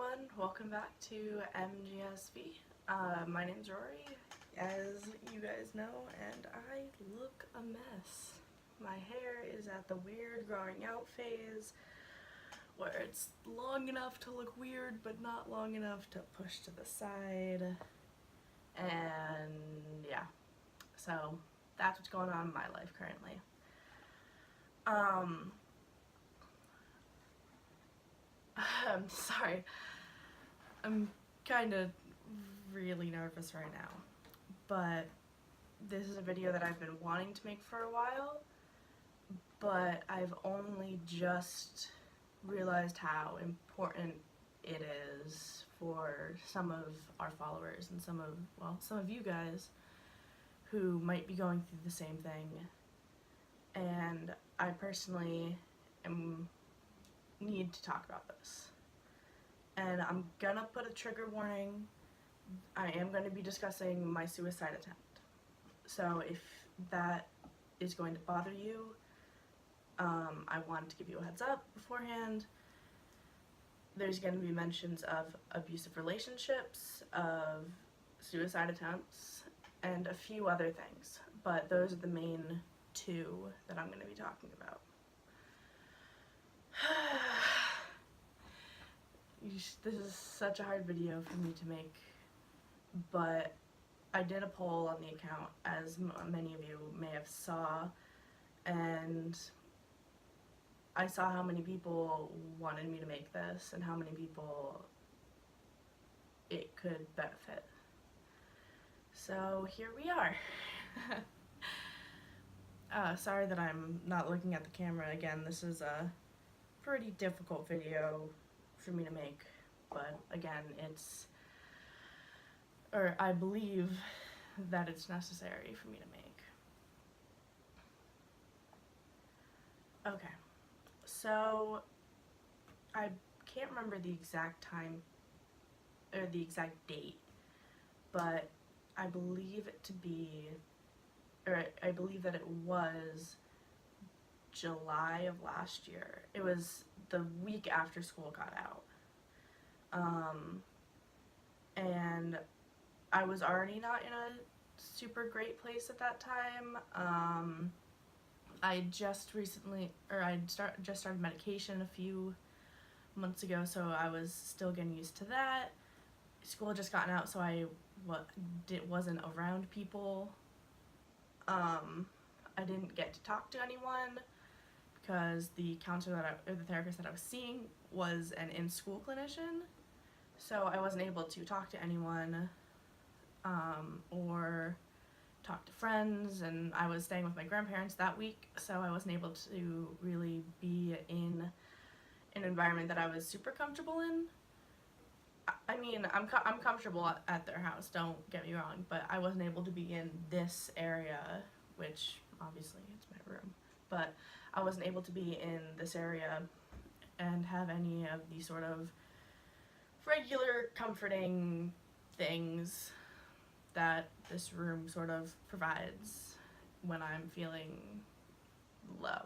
everyone, welcome back to MGSV. My name's Rory, as you guys know, and I look a mess. My hair is at the weird growing out phase, where it's long enough to look weird, but not long enough to push to the side, and yeah, so that's what's going on in my life currently. I'm sorry. I'm kind of really nervous right now, but this is a video that I've been wanting to make for a while, but I've only just realized how important it is for some of our followers and some of you guys who might be going through the same thing. And I personally need to talk about this. And I'm gonna put a trigger warning. I am going to be discussing my suicide attempt. So if that is going to bother you, I wanted to give you a heads up beforehand. There's going to be mentions of abusive relationships, of suicide attempts, and a few other things. But those are the main two that I'm going to be talking about. This is such a hard video for me to make, but I did a poll on the account, as many of you may have saw, and I saw how many people wanted me to make this and how many people it could benefit. So here we are. Sorry that I'm not looking at the camera again. This is a pretty difficult video for me to make, but again, I believe that it's necessary for me to make. Okay, so I can't remember the exact time or the exact date, but I believe that it was July of last year. It was the week after school got out. And I was already not in a super great place at that time. I just started medication a few months ago, so I was still getting used to that. School had just gotten out, so I wasn't around people. I didn't get to talk to anyone because the counselor or the therapist that I was seeing was an in-school clinician, so I wasn't able to talk to anyone or talk to friends, and I was staying with my grandparents that week, so I wasn't able to really be in an environment that I was super comfortable in. I mean, I'm comfortable at their house, don't get me wrong, but I wasn't able to be in this area, which obviously it's my room, but I wasn't able to be in this area and have any of the sort of regular comforting things that this room sort of provides when I'm feeling low.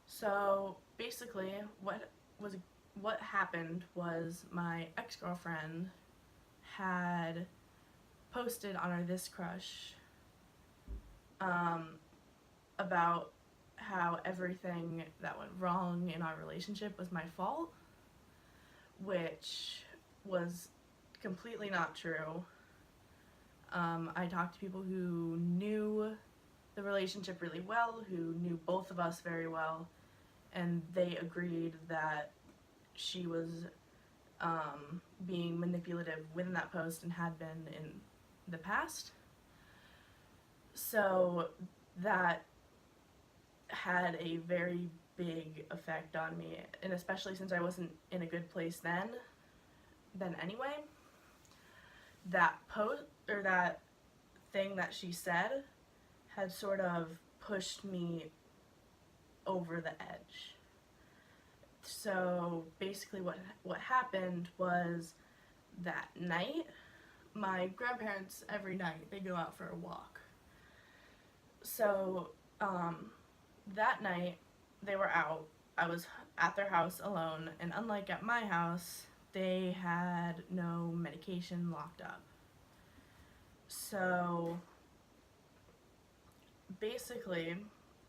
So basically what happened was my ex-girlfriend had posted on our This Crush about how everything that went wrong in our relationship was my fault, which was completely not true. I talked to people who knew the relationship really well, who knew both of us very well, and they agreed that she was being manipulative within that post and had been in the past. So that had a very big effect on me, and especially since I wasn't in a good place then anyway, that post or that thing that she said had sort of pushed me over the edge. So basically what happened was that night, my grandparents, every night, they go out for a walk. So that night, they were out, I was at their house alone, and unlike at my house, they had no medication locked up. So basically,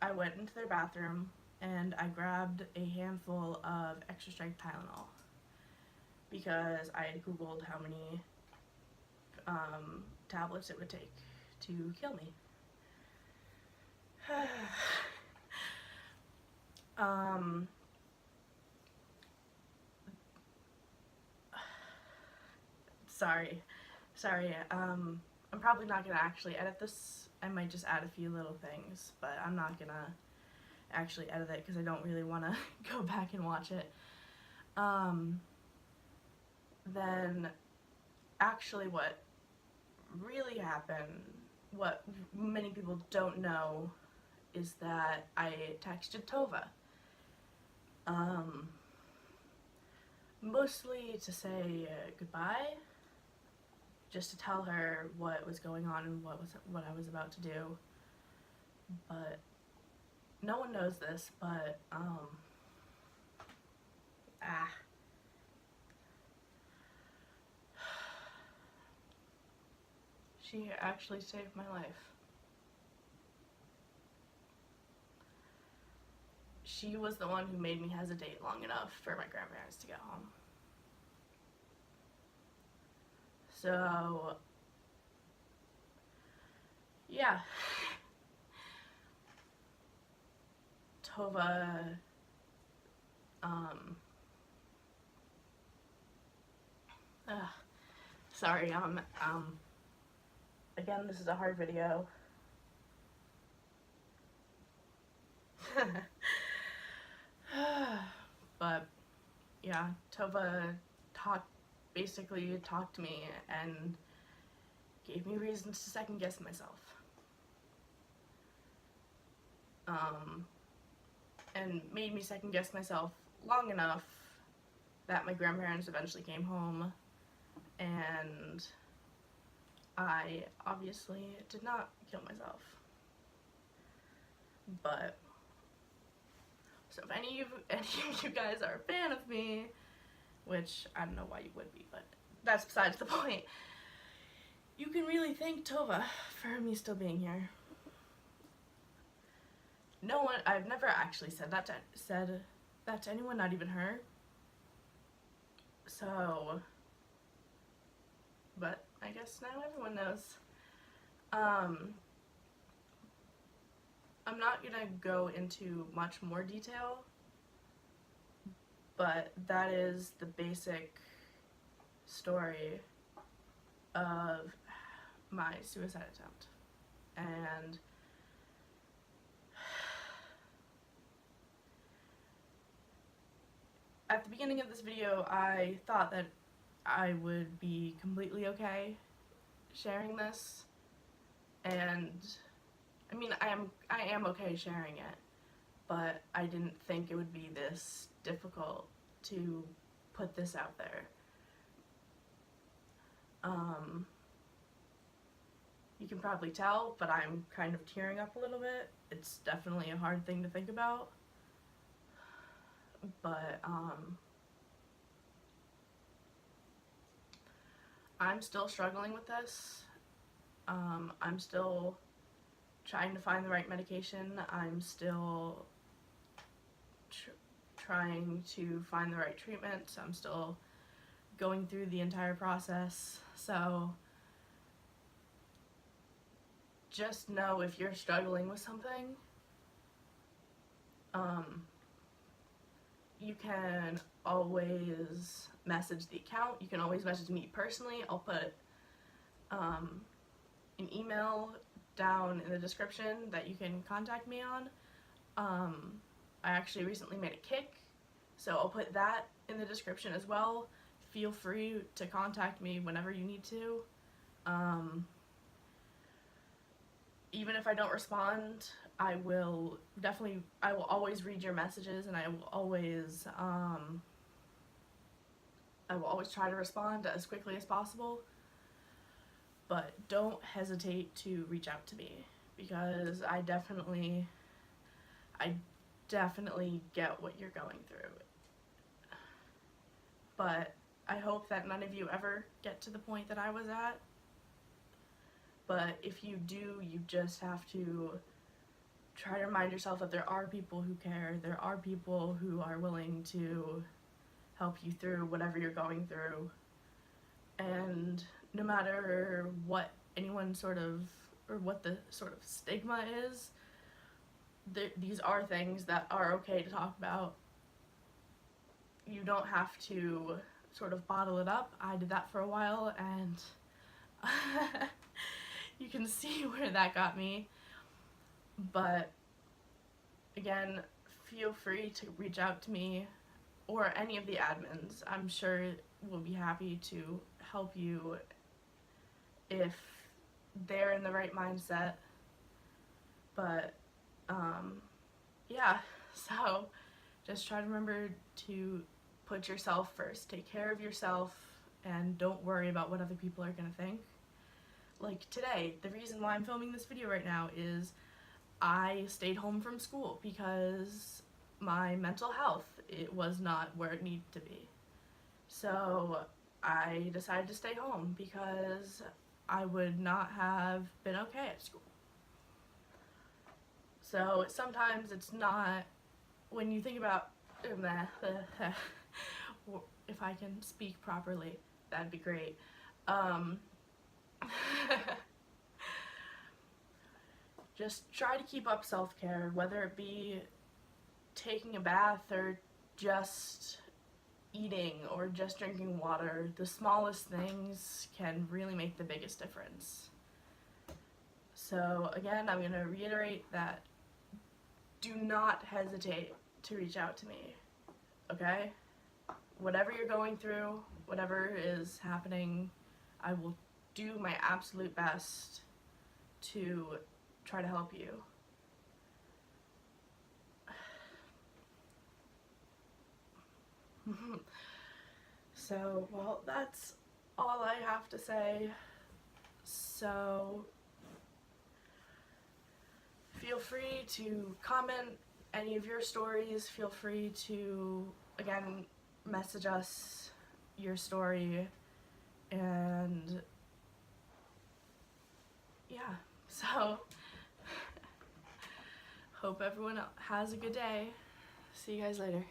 I went into their bathroom and I grabbed a handful of extra strength Tylenol because I had Googled how many tablets it would take to kill me. um, sorry. I'm probably not gonna actually edit this. I might just add a few little things, but I'm not gonna actually edit it because I don't really want to go back and watch it. Then actually what really happened, what many people don't know, is that I texted Tova. Mostly to say goodbye, just to tell her what was going on and what I was about to do. But no one knows this, but she actually saved my life. She was the one who made me hesitate long enough for my grandparents to get home. So, yeah. Tova, sorry, again, this is a hard video. But, yeah, Tova basically talked to me and gave me reasons to second guess myself. And made me second guess myself long enough that my grandparents eventually came home, and I obviously did not kill myself. But so if any of you guys are a fan of me, which I don't know why you would be, but that's besides the point, you can really thank Tova for me still being here. No one, I've never actually said that to anyone, not even her. So, but I guess now everyone knows. I'm not gonna go into much more detail, but that is the basic story of my suicide attempt. And at the beginning of this video, I thought that I would be completely okay sharing this, and I mean, I am okay sharing it, but I didn't think it would be this difficult to put this out there. You can probably tell, but I'm kind of tearing up a little bit. It's definitely a hard thing to think about. But, I'm still struggling with this. I'm still trying to find the right medication. I'm still trying to find the right treatment. I'm still going through the entire process. So just know if you're struggling with something, you can always message the account. You can always message me personally. I'll put an email down in the description that you can contact me on. I actually recently made a Kick, so I'll put that in the description as well. Feel free to contact me whenever you need to. Even if I don't respond, I will always read your messages, and I will always try to respond as quickly as possible. But don't hesitate to reach out to me, because I definitely get what you're going through. But I hope that none of you ever get to the point that I was at. But if you do, you just have to try to remind yourself that there are people who care, there are people who are willing to help you through whatever you're going through. And no matter what anyone sort of, or what the sort of stigma is, these are things that are okay to talk about. You don't have to sort of bottle it up. I did that for a while, and you can see where that got me. But again, feel free to reach out to me or any of the admins. I'm sure we'll be happy to help you if they're in the right mindset. But yeah, so just try to remember to put yourself first. Take care of yourself and don't worry about what other people are gonna think. Like today, the reason why I'm filming this video right now is I stayed home from school because my mental health, it was not where it needed to be. So I decided to stay home because I would not have been okay at school. So sometimes it's not, when you think about, if I can speak properly, that'd be great. Just try to keep up self-care, whether it be taking a bath or just eating or just drinking water. The smallest things can really make the biggest difference. So again, I'm going to reiterate that do not hesitate to reach out to me, okay? Whatever you're going through, whatever is happening, I will do my absolute best to try to help you. So, well, that's all I have to say. So, feel free to comment any of your stories. Feel free to, again, message us your story. And, yeah, so, hope everyone has a good day. See you guys later.